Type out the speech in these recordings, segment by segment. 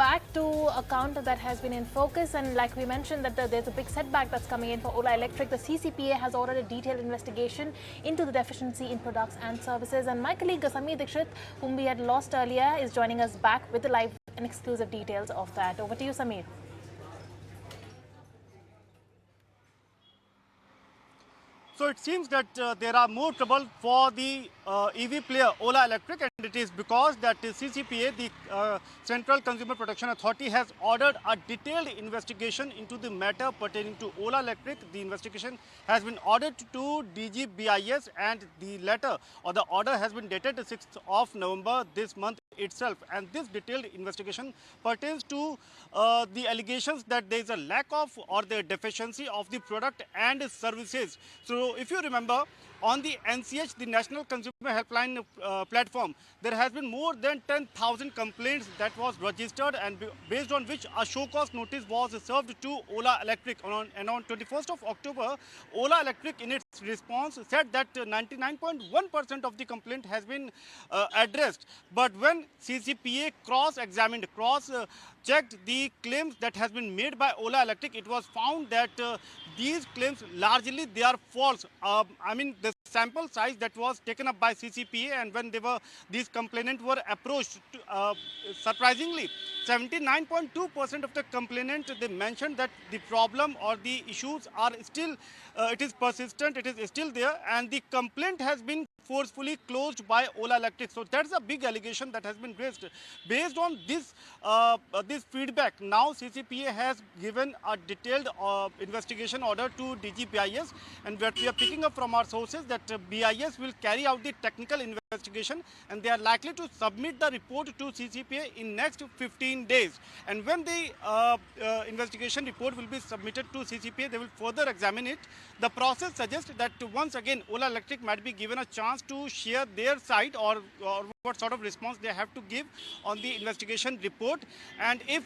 back to a counter that has been in focus, and like we mentioned that there's a big setback that's coming in for Ola Electric. The CCPA has ordered a detailed investigation into the deficiency in products and services, and my colleague Sameer Dikshit, whom we had lost earlier, is joining us back with the live and exclusive details of that. Over to you, Sameer. So it seems that there are more trouble for the EV player Ola Electric, and it is because that the CCPA, the Central Consumer Protection Authority, has ordered a detailed investigation into the matter pertaining to Ola Electric. The investigation has been ordered to DG BIS, and the letter or the order has been dated 6th of November this month itself. And this detailed investigation pertains to the allegations that there is a lack of or the deficiency of the product and services. So if you remember, on the NCH, the National Consumer Helpline platform, there has been more than 10,000 complaints that was registered, and based on which a show cause notice was served to Ola Electric. And on 21st of October, Ola Electric in its response said that 99.1% of the complaint has been addressed. But when CCPA cross-examined, checked the claims that has been made by Ola Electric, it was found that these claims largely they are false. I mean, the sample size that was taken up by CCPA, and when these complainants were approached, surprisingly, 79.2% of the complainants, they mentioned that the problem or the issues are still, it is persistent, it is still there, and the complaint has been forcefully closed by Ola Electric. So that's a big allegation that has been raised. Based on this this feedback, now CCPA has given a detailed investigation order to DG BIS, and what we are picking up from our sources that BIS will carry out the technical investigation, and they are likely to submit the report to CCPA in next 15 days. And when the investigation report will be submitted to CCPA, they will further examine it. The process suggests that once again Ola Electric might be given a chance to share their side or what sort of response they have to give on the investigation report. And if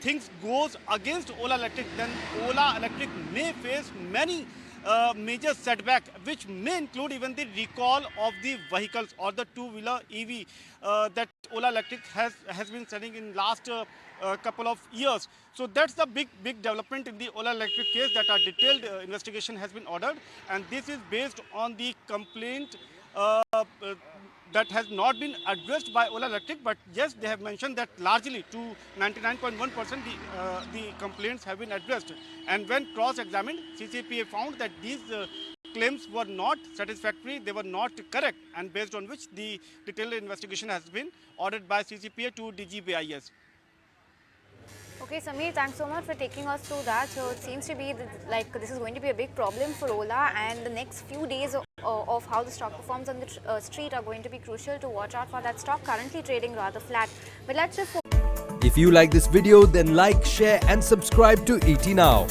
things goes against Ola Electric, then Ola Electric may face many major setback, which may include even the recall of the vehicles or the two-wheeler EV that Ola Electric has been selling in last couple of years. So that's the big development in the Ola Electric case, that a detailed investigation has been ordered, and this is based on the complaint that has not been addressed by Ola Electric. But yes, they have mentioned that largely to 99.1% the complaints have been addressed. And when cross-examined, CCPA found that these claims were not satisfactory, they were not correct, and based on which the detailed investigation has been ordered by CCPA to DG BIS. Okay, Sameer, thanks so much for taking us through that. So it seems to be that, like, this is going to be a big problem for Ola, and the next few days of how the stock performs on the street are going to be crucial to watch out for that stock, currently trading rather flat. But let's just... If you like this video, then like, share and subscribe to ET Now.